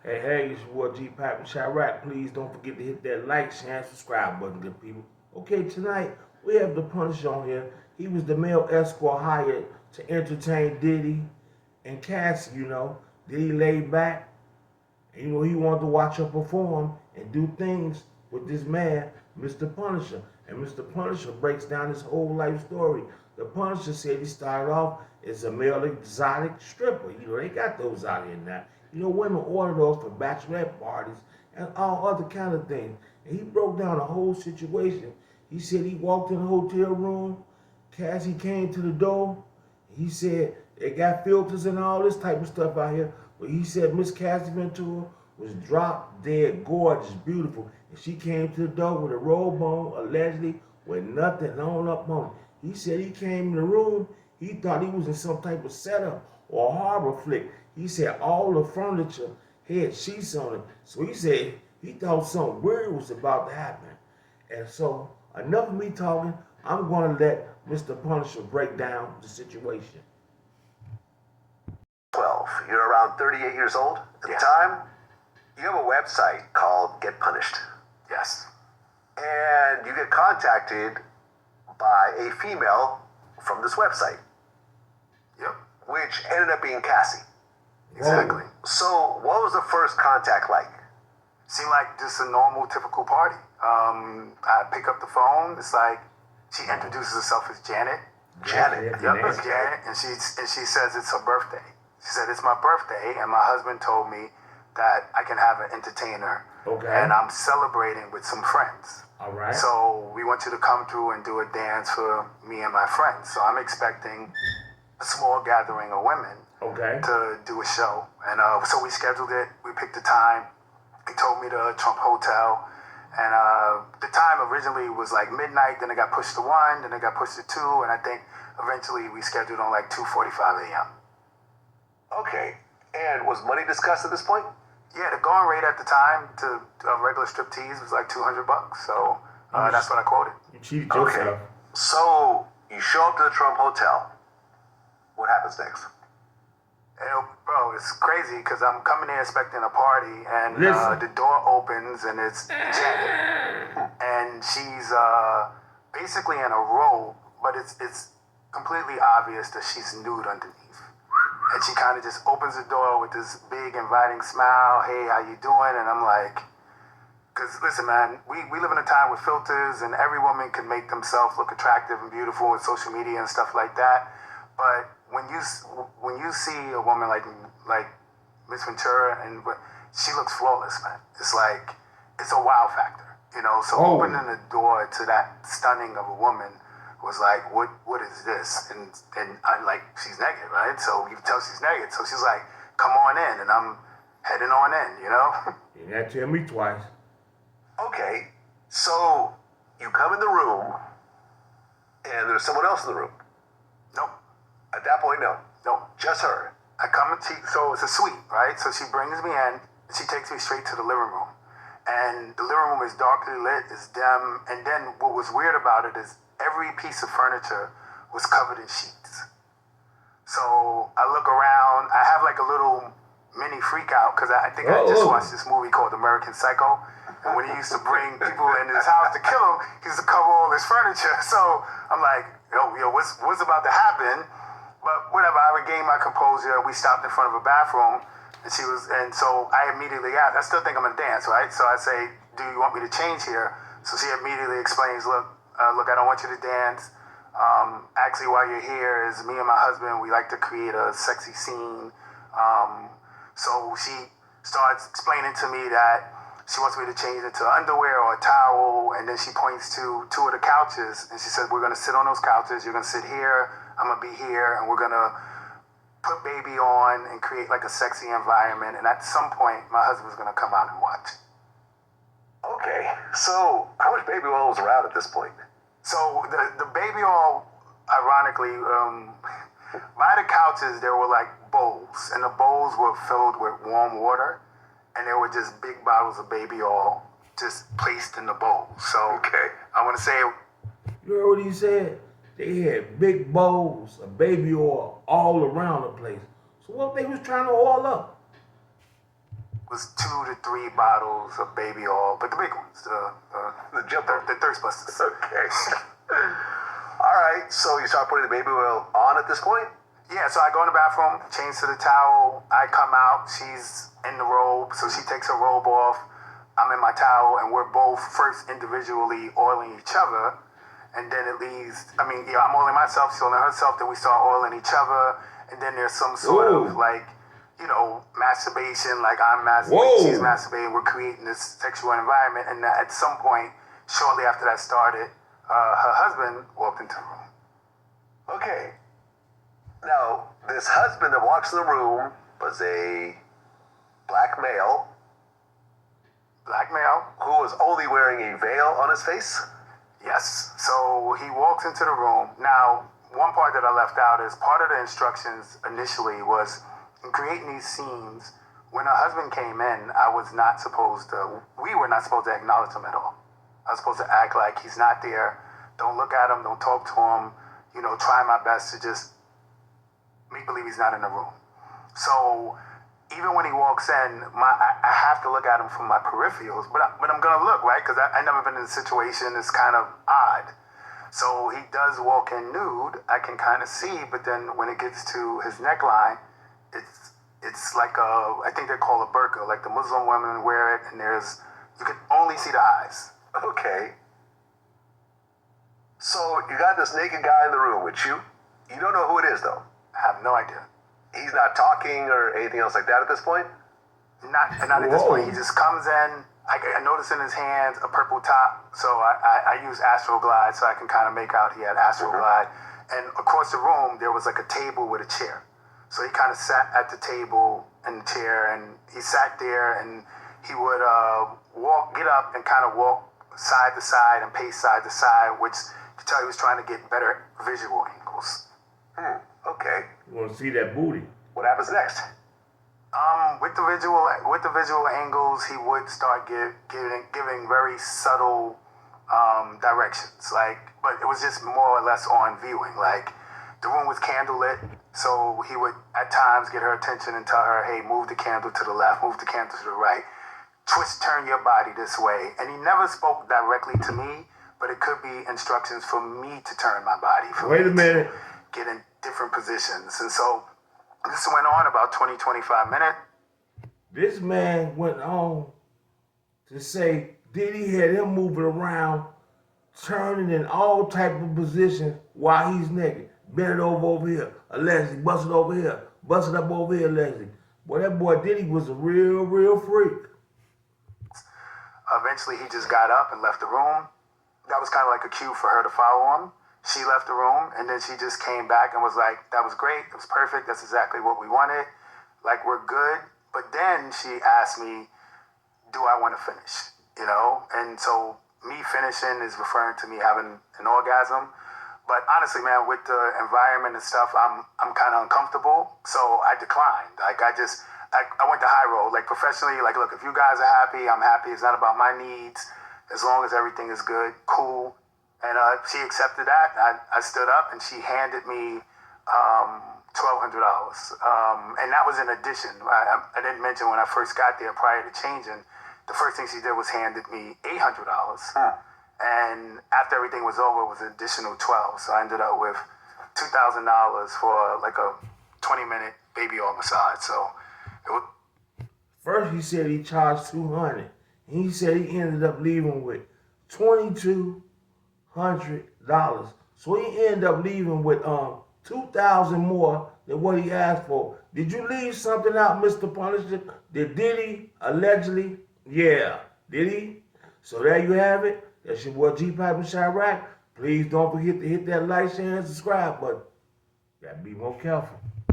Hey, it's your boy Gpac and Chirac. Please don't forget to hit that like, share, and subscribe button, good people. Okay, tonight we have the Punisher on here. He was the male escort hired to entertain Diddy and Cassie, Diddy laid back, and he wanted to watch her perform and do things with this man, Mr. Punisher. And Mr. Punisher breaks down his whole life story. The Punisher said he started off as a male exotic stripper. They got those out here now. Women order those for bachelorette parties and all other kind of things. And he broke down the whole situation. He said he walked in the hotel room. Cassie came to the door. He said they got filters and all this type of stuff out here. But he said Miss Cassie Ventura was drop dead gorgeous, beautiful. And she came to the door with a robe on, allegedly, with nothing on up on it. He said he came in the room, he thought he was in some type of setup or a horror flick. He said all the furniture had sheets on it. So he said he thought something weird was about to happen. And so, enough of me talking, I'm going to let Mr. Punisher break down the situation. 12. You're around 38 years old at the time. You have a website called Get Punished. Yes. And you get contacted by a female from this website. Yep. Which ended up being Cassie. Exactly. So what was the first contact like? Seemed like just a normal, typical party. I pick up the phone. It's like she introduces herself as Janet. Janet. Yep, it's Janet, and she says it's her birthday. She said it's my birthday, and my husband told me that I can have an entertainer. Okay. And I'm celebrating with some friends. All right. So we want you to come through and do a dance for me and my friends. So I'm expecting a small gathering of women. Okay. To do a show. And so we scheduled it. We picked the time. He told me the Trump Hotel. And the time originally was like midnight. Then it got pushed to 1. Then it got pushed to 2. And I think eventually we scheduled on like 2:45 a.m. Okay. And was money discussed at this point? Yeah, the going rate at the time to a regular striptease was like $200. So that's what I quoted. You cheated yourself. So you show up to the Trump Hotel. What happens next? Bro, it's crazy because I'm coming in expecting a party, and the door opens and it's Janet, and she's basically in a robe, but it's completely obvious that she's nude underneath. And she kind of just opens the door with this big inviting smile. Hey, how you doing? And I'm like, because listen, man, we live in a time with filters, and every woman can make themselves look attractive and beautiful with social media and stuff like that. But when you see a woman like Miss Ventura, and she looks flawless, man. It's like it's a wow factor, So opening the door to that stunning of a woman was like, what is this? And I like she's naked, right? So you can tell she's naked. So she's like, come on in, and I'm heading on in, You got to tell me twice. Okay, so you come in the room, and there's someone else in the room. Nope. At that point, no, just her. I come and so it's a suite, right? So she brings me in, and she takes me straight to the living room. And the living room is darkly lit, it's dim, and then what was weird about it is every piece of furniture was covered in sheets. So I look around, I have like a little mini freak out, because I think I just watched this movie called American Psycho, and when he used to bring people in his house to kill him, he used to cover all his furniture. So I'm like, yo, what's about to happen? But whatever, I regained my composure. We stopped in front of a bathroom, and so I immediately asked, I still think I'm gonna dance, right? So I say, do you want me to change here? So she immediately explains, look, I don't want you to dance. Actually, while you're here is me and my husband, we like to create a sexy scene. So she starts explaining to me that she wants me to change into underwear or a towel, and then she points to 2 of the couches, and she said, we're gonna sit on those couches, you're gonna sit here, I'm gonna be here, and we're gonna put baby on and create like a sexy environment, and at some point, my husband's gonna come out and watch. Okay, so how much baby oil was around at this point? So the baby oil, ironically, by the couches, there were like bowls, and the bowls were filled with warm water, and there were just big bottles of baby oil just placed in the bowl. So I want to say, You heard what he said? They had big bowls of baby oil all around the place. So what if they was trying to oil up? was 2 to 3 bottles of baby oil, but the big ones, The jumper. the thirst busters. Okay. All right. So you start putting the baby oil on at this point? Yeah, so I go in the bathroom, change to the towel. I come out. She's in the robe, so she takes her robe off. I'm in my towel, and we're both first individually oiling each other. And then it leaves, I'm oiling myself, she's oiling herself, then we start oiling each other. And then there's some sort of masturbation, like I'm masturbating, she's masturbating, we're creating this sexual environment. And at some point, shortly after that started, her husband walked into the room. Okay. Now, this husband that walks in the room was a black male. Black male. Who was only wearing a veil on his face? Yes. So he walks into the room. Now, one part that I left out is part of the instructions initially was in creating these scenes. When her husband came in, we were not supposed to acknowledge him at all. I was supposed to act like he's not there. Don't look at him. Don't talk to him. Try my best to just make believe he's not in the room. So even when he walks in, I have to look at him from my peripherals, but I'm gonna look, right? Because I never been in a situation that's kind of odd. So he does walk in nude. I can kind of see, but then when it gets to his neckline, it's like I think they call a burqa, like the Muslim women wear it, and you can only see the eyes. Okay. So you got this naked guy in the room with you. You don't know who it is, though. I have no idea. He's not talking or anything else like that at this point? Not at this point. He just comes in. I notice in his hands a purple top, so I use Astroglide so I can kind of make out he had Astroglide. And across the room, there was like a table with a chair. So he kind of sat at the table and the chair, and he sat there, and he would get up and kind of walk side to side and pace side to side, which you tell he was trying to get better visual angles. Okay. You want to see that booty? What happens next? With the visual angles, he would start giving very subtle directions, but it was just more or less on viewing. Like the room was candlelit, so he would at times get her attention and tell her, "Hey, move the candle to the left, move the candle to the right, turn your body this way." And he never spoke directly to me, but it could be instructions for me to turn my body. Wait a minute. Get in different positions, and so this went on about 20-25 minutes. This man went on to say Diddy had him moving around, turning in all type of positions while he's naked. Bend it over here, allegedly. Bust it over here. Bust it up over here, allegedly. Boy, that boy Diddy was a real freak. Eventually, he just got up and left the room. That was kind of like a cue for her to follow him. She left the room, and then she just came back and was like, "That was great. It was perfect. That's exactly what we wanted. Like, we're good." But then she asked me, "Do I want to finish?" And so me finishing is referring to me having an orgasm. But honestly, man, with the environment and stuff, I'm kind of uncomfortable. So I declined. I went to high road. Like professionally, look, if you guys are happy, I'm happy. It's not about my needs. As long as everything is good, cool. And she accepted that. I stood up, and she handed me $1,200. And that was in addition. I didn't mention when I first got there, prior to changing, the first thing she did was handed me $800. And after everything was over, it was an additional $1,200. So I ended up with $2,000 for like a 20-minute baby oil massage. So it was. First he said he charged $200. And he said he ended up leaving with $2,200. So he ended up leaving with $2,000 more than what he asked for. Did you leave something out, Mr. Punisher? Did Diddy allegedly? Yeah. Did he? So there you have it. That's your boy Gpac and Chirac. Please don't forget to hit that like, share, and subscribe button. Gotta be more careful.